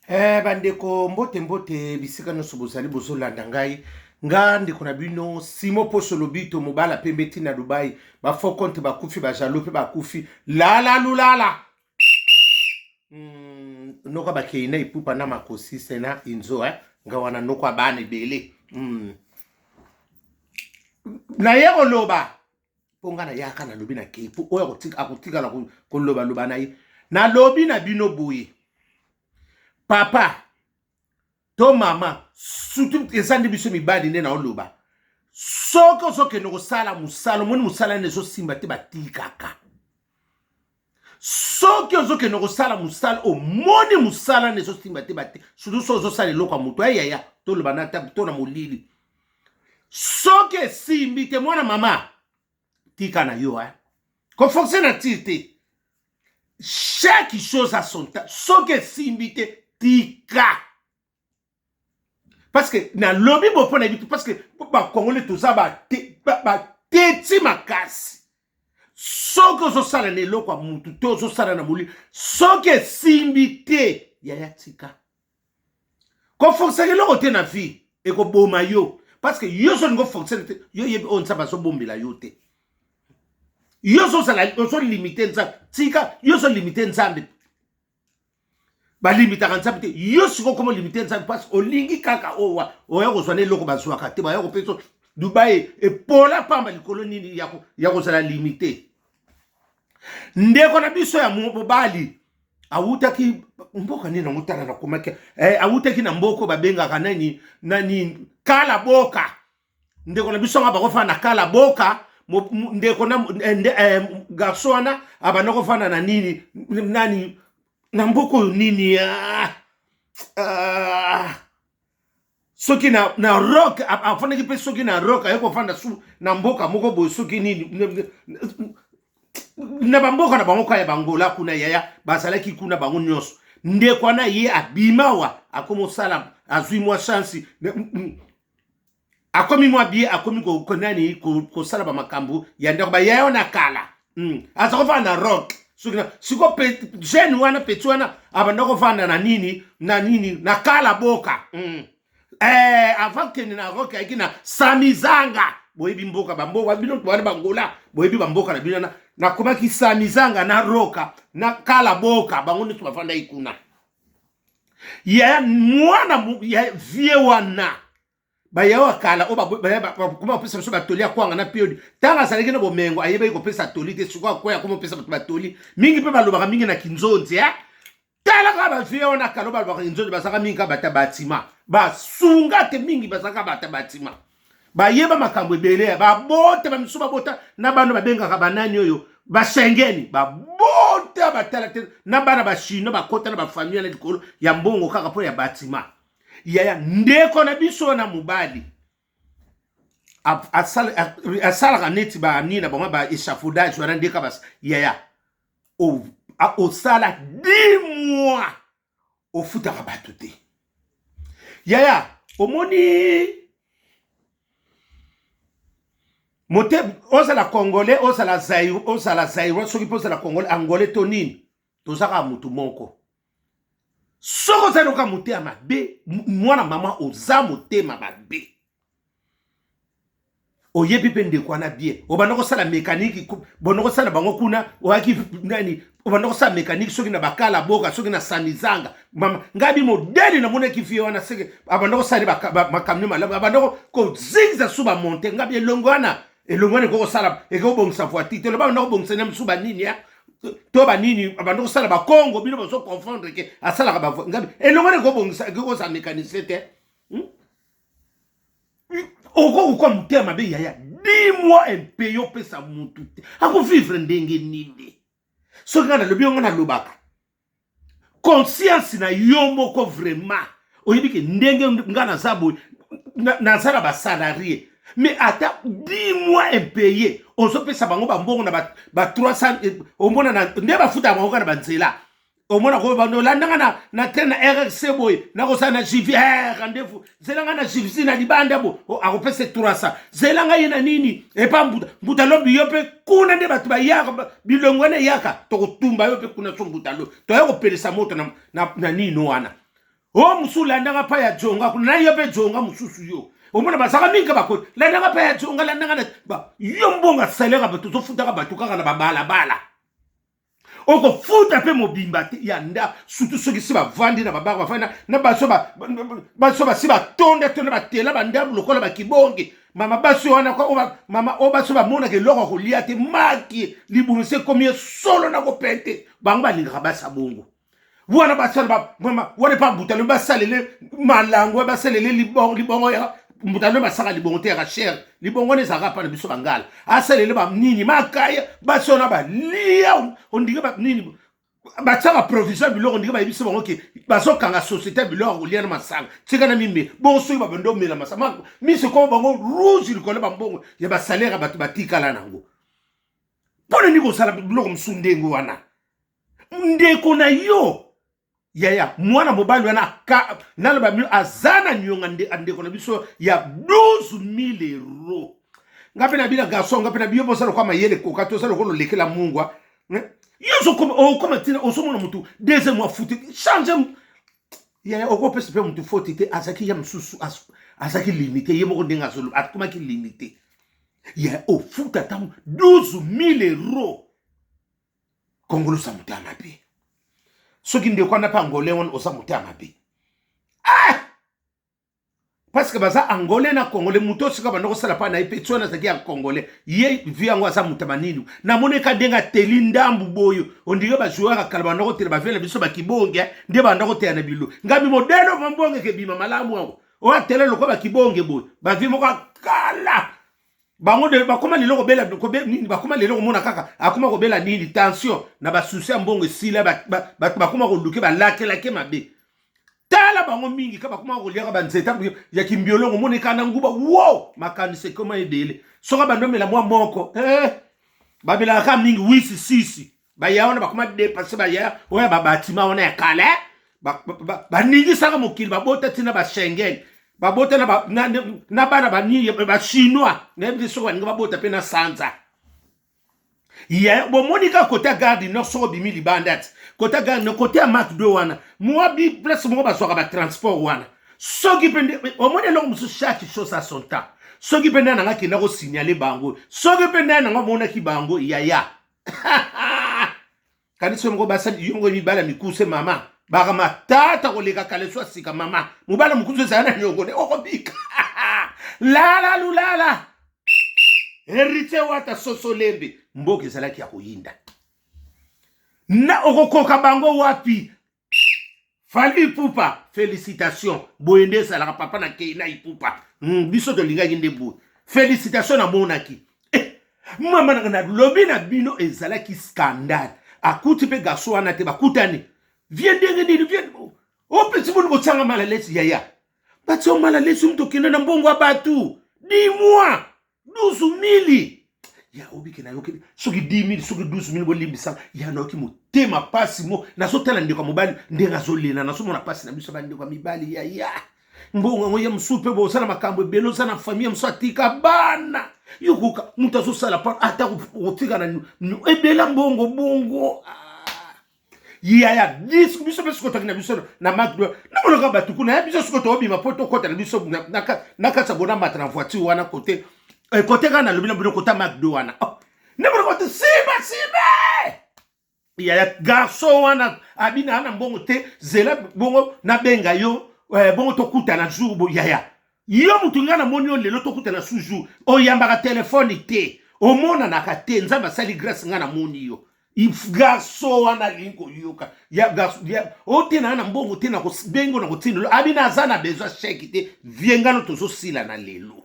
Bandeko mbote bisika nyonso bozali bozolanda ngai nga ndeko na bino Simo Poso Lobito mobala pembeti na Dubai faux compte bakufi bajalo pe bakufi lala lulala noka bakei na ipupa na makosi sena inzo nga wana noko abana ebele na ye koloba ponga na yaka na lobi na keipu oyo akotika na koloba loba na ye na lobi na bino boye papa to mama surtout ezandi biso mibali nde na oloba soki ozokende kosala mosala omoni mosala nde ezosimba te batikaka soki ozokende kosala mosala omoni mosala nde ezosimba te bate surtout so ozosala eloko ya moto ayaya toloba na to na molili soki esimbi te mwana mama tika na yo kofonse na tire te chaque chose a son temps soki esimbi te tika parce que na lobby bopo na bitu parce que ba congolais tout ça ba teti makasi soki ozosala na eloko ya mutu to ozosala na molili soki esimbi te yaya tika kofonctionne eloko te na vie ekoboma yo parce que yo so ningo fonctionne te yo yebi oyo nzambe azobombela yo te yo ozolimite nzambe tika yo ozolimite nzambe balimitaka nzambe te yo siko komo limite nzambe parce olingi kaka owa oya kozwa na eloko bazwaka te baya kopeso Dubai epola pamba likolo nini ya kozala limite ndeko na biso ya mobali awutaki mboka nini ngutana na komaki awutaki na mboko babengaka nani kala boka ndeko na biso ngaba kofana na kala boka ndeko na garçon abana kofana na nini nani na mboko nini soki na rock afana ki pe soki na rock ayeko fanda su na mboka moko boy soki nini na bamboka na bango kaya bangola kuna yaya basalaki kuna bango nyonso ndeko na ye abimawa akomo sala azui mwa chance akomi mwa bie akomi ko nani ko sala ba makambu ya ndeko ba yayo na kala azako na rock siko jeune wana petu wana abandako fanda na nini na kala boka avant que na rock akina samizanga boyebi mboka bamboka bino bana bangola boyebi bamboka na bino na komaki samizanga na roka na kala boka bango nitu bafanda ikuna ya mwana ya vie wana bayawa kala oba kuma pesa so batolia kwanga na period tanga saleke na bomengo ayeba iko pesa toli te sukwa kwa kuma pesa batoli mingi pe balobaka mingi na kinzonzi tala ka ba vie wana kala ba kinzonzi basaka mingi ka bata batima basunga te mingi basaka bata batima bayeba makambo ebele babote bamisu babota na bano babengaka banani oyo bashengeni babota batala te na bana bashino bakota na bafamille na likolo ya mbongo kaka po ya batima yaya ndeko na biso na mubali asala neti ba nina bango ba échafaudage wana ndeka bas yaya o sala 10 mois o futaka bato te yaya omoni mote osala congolais osala zaïrois soki po osala congolais angolais to nini tozaka mutu moko soko zaloka motema mabe mwana mama oza motema mabe oyebi pe ndeko wana bien obanda kosala mécanique bono kosala bango kuna oaki nani obanda kosala mécanique soki na bakala boka soki na samizanga mama ngabi modeli na mona kifie wana seke abanda kosala makamyo malamu abanda ko zinza suba monte ngabi elongwana ko kosala ekobongisa voiture te loba na kobongisa na suba nini to ba nini abanda kosala ba Congo bino bazo confondre ke asala ka ba ngabi elongwana ko bongisa ko sa mécanicien te oko ko mutema be yaya 10 mois impeyo pesa mutu te ako vivre ndenge nini so ngana lobi ngana lobaka conscience na yo moko vraiment oyebi ke ndenge ngana zabo na sala ba salarié mais ata 10 mois impayé on se pesa bango ba mbongo na ba 300 omona na nde ba futa bango na banzela omona ko ba ndolanda na tena RRC boy na ko sana JVR rendez-vous zelanga na JVC na libanda bo akopesa 300 zelanga yena nini e pa mbuta lobi yo pe kuna nde batu ba yaka bilongwane yaka to kutumba yo pe kuna so mbuta lo to yako pelesa moto na nini wana o musu landanga pa ya jonga kuna yo pe jonga mususu yo omona basaka minga bako landanga pa ya jonga landanga ba yo mbonga salera bato to futa ka bato kaka na bala oko futa pe mobimba te ya nda surtout ceux qui se bavandi na babaka bafana na baso ba si batonda to na batela banda lokola bakibonge mama baso wana kwa mama o baso ba mona ke loko ko lia te maki libumise komie solo na ko pente bango balinga basa bongo wana basala mama wana pa butalo basalele malango basalele libongo ya mutalo basaka libongo te ya cher libongo ne saka pa na biso bangala asalele ba nini makaya basona ba lia ondiga ba nini batsaka provision biloko ndika ba biso bango ke bazokanga société biloko kolia na masanga tika na mime bon soki ba bando mela masama mise ko bango rouge likolo ba mbongo ya ba salaire batu batikala nango pone niko sala biloko msundengo wana ndeko na yo yaya mwana mobali wana naloba milo azana nyonga ndeko na biso ya 12,000 euros ngape na bila garçon ngape na biyo bosala kwa mayele koka to sala ko lekela mungwa yozo comme tina osomona mutu deuxième mois foutu change yaya okopesa pe mutu fotite azaki ya msusu azaki limité yemo ko ndenga zolo atkuma ki limité ya o futa tam 12,000 euros kongolo sa mutu amabe soki ndeko na pa angolais on osa mutu amabe parce que baza angolais na congolais muto sika bandoko sala pa na ipetso na zaki ya congolais ye viango asa mutamanini na moneka denga teli ndambu boyo ondike ba joueur kala bandoko tele ba vela biso ba kibonge nde bandoko te na bilo ngami modelo mambonge ke bima malamu wango o tele lokwa ba kibonge boyo ba vimo ka kala bango de bakoma lelo ko bela ko be nini bakoma lelo ko mona kaka akoma ko bela nini tension na ba souci mbongo sila bakoma ko luke ba lakela ke mabe tala bango mingi kaba kuma ko liaka banzeta ya kimbiolo ngo moneka na nguba wow makanise koma edele soka bandomela mwa moko babela ka mingi wisi sisi ba yaona bakuma depasser ba ya oya babatima ona ya kale ba ningi saka mokili babota tina ba Schengen babota na bana ba ni ba chinois nebi soka nga babota pe na sanza bon monika côté garde no so bimi libandat côté garde no côté McDo wana moi bi place mo ba so ba transport wana so ki pende au moins long musu chaque chose à son temps so ki pende na ki na ko signaler bango so ki pende na mona ki bango yaya kani so mo ba sa yongo mi bala mi kuse mama ba ma tata ko leka kale so sika mama mo bala mu kuse sana nyongo ne okobika la lulala Herite wata sosolembe mboke zalaki ya kuyinda na okokoka bango wapi Fali Ipupa félicitations boyende salaka papa na keina Ipupa biso to lingaki ndembu félicitations na monaki mama na lobi na bino ezalaki scandale akuti pe garçon wana te bakutani viens o petit monde ko tsanga malalesi yaya batso malalesi mto kina na mbongo abatu dis-moi 12,000 ya obike na yoke soki 10,000 soki 12,000 bolimbisa ya noki motema pasi mo na sotala ndeko mobali ndenga zolena na somona pasi na biso bandeko mibali ya mbongo ngoya msupe bo sana makambo belo sana famille msatika bana yukuka mutazo sala pa ata kutika na ebela bongo ya dis biso biso ko na biso na McDo na moloka batuku na biso siko to bima poto kota na biso na kasa bona matra voiture wana côté côté kana lobina bino kota McDo wana ne moloka to siba ya garçon wana abina na mbongo te zela bongo na benga yo bongo to kuta na jour bo ya yo mutunga na monyo lelo to kuta na jour o yamba ka telefone te o mona na ka te nzamba sali grâce ngana monyo if garçon wana linko yoka ya garçon ya otena na mbongo tena ko bengo na kotino abina zana besoin chèque te viengano tozo sila na lelo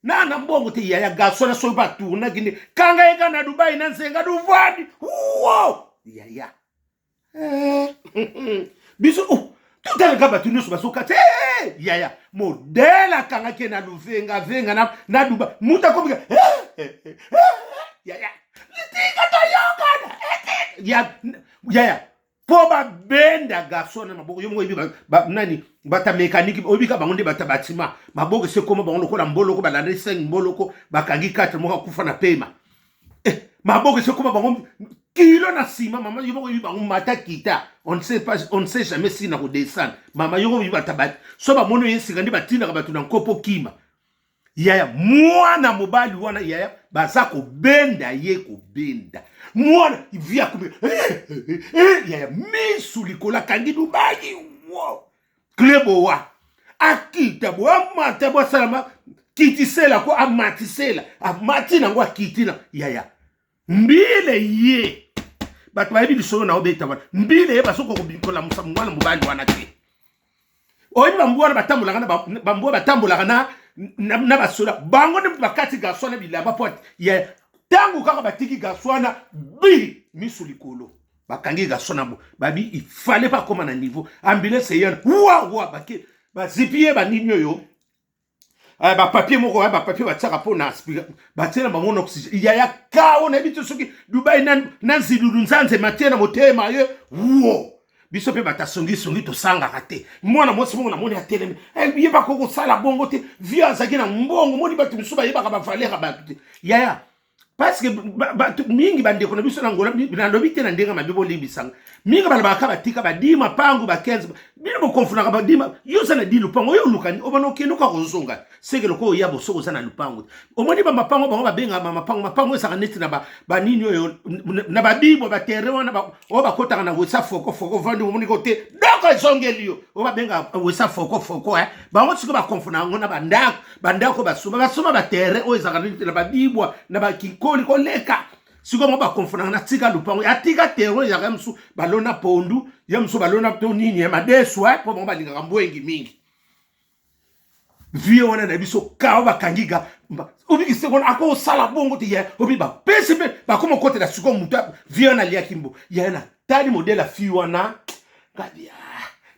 na mbongo te ya garçon na so batu na gine kanga eka na Dubai na nsenga duvani wow ya biso tout à l'heure batu nyuso basoka te ya modela kanga ke na luvenga venga na Dubai muta ko ya litika to yoka ya po benda garçon na maboko yo moyibi nani bata mécanique obika bangonde bata batima maboko se koma bango lokola mboloko balande 5 mboloko bakangi 4 moka kufa na pema maboko se koma bango kilo na sima mama yoko yiba mata kita on ne sait jamais si na ko descendre mama yoko yiba tabat so ba mono yesika ndi batina ka batu na nkopo kima yaya mwana mobali wana yaya baza ko benda ye ko benda mwana via ko yaya misu likola kangi Dubai wow klebo wa akita bo amata bo salama kitisela ko amatisela amatina ngwa kitina yaya mbile ye batu bayebi lisolo na obeta wana mbile ye basoko ko bikola mwana mobali wana te oyi bambwana batambolaka na basola bango ne bakati gaswana bilamba po ye tangu kaka batiki gaswana bi misu likolo bakangi gaswana bo babi il fallait pas comme na niveau ambulance yena wa bake bazipie baninyo yo ba papier moko ba papier ba tsaka po na aspira ba tsena ba mona oxygène ya ka on habite soki Dubai nan zilulu nzanze matena motema ye wo biso pe batasongi to sanga kate mwana mosi mongo na moni atelemi ye ba ko sala bongo te via zakina mbongo moni batu misuba ye ba ka ba valera ba ya parce que mingi bande ko na biso na ngola na lobite na ndenga mabibo libisanga mingi bala ba ka batika ba dima pangu ba 15 bino bo konfuna ka ba dima yo sana di lupango yo lukani obano kenu ka kozonga seke loko ya bo soko sana lupango omoni ba mapango bango ba benga mapango saka neti na ba nini yo na ba bibo ba terre wana ba o ba kota na wesa foko vandi omoni kote doko zongelio o ba benga wesa foko bango siko ba konfuna ngona bandako ba suma ba terre o ezaka neti na ba bibo na ba kikoli koleka siko mo ba konfuna na tika lupango ya tika terre ya kamsu balona pondu ya mso balona to nini ya madesu po mo ba linga mbwengi mingi vie wana na biso ka ba kangiga obi se kona ako sala bongo te ya obi ba pese ba komo kote la siko muta vie na lia kimbo ya na tali modela fi wana kabia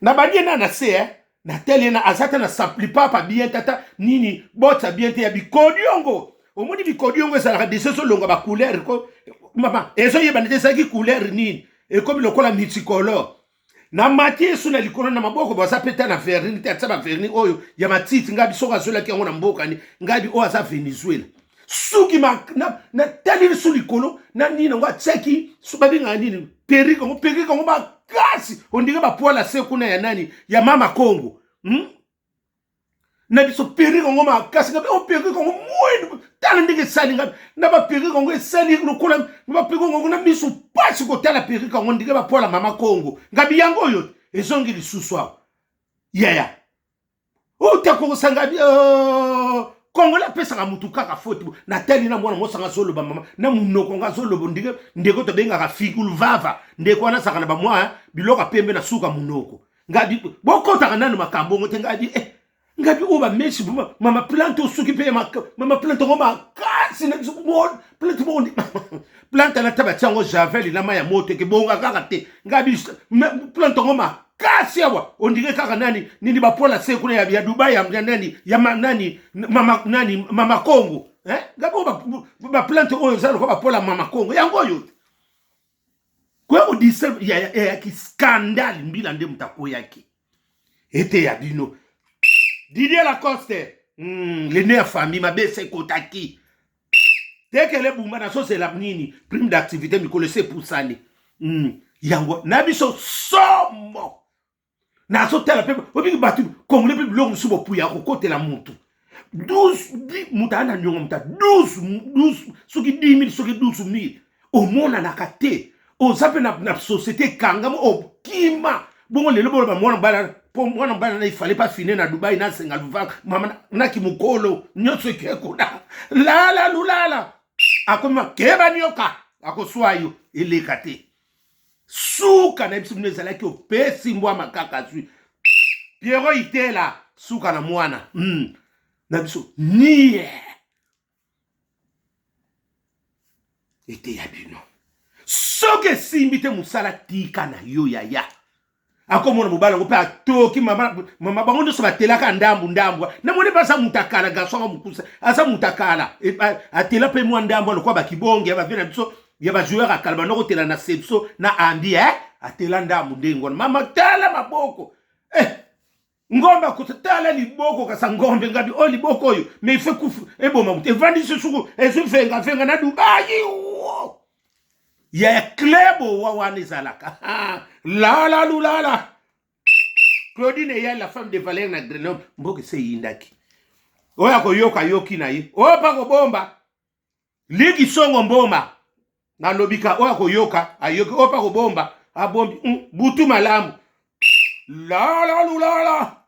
na badie na se na tele na azata na sapli papa bien tata nini bota bien te ya bikodiongo omoni bikodiongo sala de so longa ba couleur ko mama ezo yeba nete saki couleur nini e comme lokola multicolore na mati suna likolo na maboko baza peta na verni te atsa ba verni oyo ya matiti ngabi soka zola ki ngona mboka ni ngabi o aza Venezuela suki na tali su likolo na nini ngwa tseki subabi ngani periko ngo ba kasi ondike ba pola se kuna ya nani ya mama Kongo na biso periko ngo ma kasi ngabi o periko ngo moyo tala ndike sali ngabi na ba periko ngo sali lokola ba periko ngo na miso pasi ko tala periko ngo ndike ba pola mama Kongo ngabi yango yo ezongi lisuswa yaya o tako sangabi Kongo la pesa ka mutuka ka foti na tali na mwana mosanga solo ba mama na munoko nga solo ndike ndeko to benga ka fikulu vava ndeko na saka na ba mwa biloka pembe na suka munoko ngabi bokota kana na makambo ngote ngabi ngabi oba meshi mama plante osuki pe mama plante ngoma kasi na plante bondi plante na taba tsango javel na maya moto ke bonga kaka te ngabi plante ngoma kasi awa ondike kaka nani nini bapola se kuna ya Dubai ya nani ya nani mama Kongo ngabi oba plante oyo zalo ko bapola mama Kongo yango yo kwa udise ya ki scandale mbila nde mutako yake ete ya bino Didier Lacoste, les nœuds famille, ma belle c'est Kotaki. Dès que les boumba na so c'est la nini, prime d'activité, mi connaissez pour ça ni. Yango, nabiso somo. Na so tela pe, obi batu, congolais pe blongo subo puya ko kote la mutu. 12 mutana nyongo muta 12 soki 10 000 soki 12 000. Au monde na kate. O sape na société kangamo o kima. Bon le lobo ba mwana bala pour moi non bana il fallait pas finir na Dubai na sengaluva mama na kimukolo nyotso keko la lulala akoma keba nyoka akoswayo elekate suka na biso mnezala ki opesi mbwa makaka zwi Piero itela suka na mwana na biso nie ete ya bino soke simbite musala tika na yo yaya akomona mobala ngo pe atoki mama bango ndo so batelaka ndambu na moni basa mutakala gasonga mukusa asa mutakala atela pe mwa ndambu lokwa bakibonge ya bavena biso ya ba joueur akalba no kotela na sepso na ambi atela ndambu ndengo mama tala maboko ngomba kutala liboko kasa ngombe ngabi o liboko yo me ife kufu eboma mute vandi susuku ezufenga na Dubai ya klebo wa wana ezalaka. Lala lulala. Claudine ya la femme de Valère na Grenoble mboke se yindaki. Oya koyoka yoki na ye. Opa ko bomba. Ligi songo mboma. Na lobika oya koyoka ayoki opa ko bomba. Abombi butu malamu. La la lulala.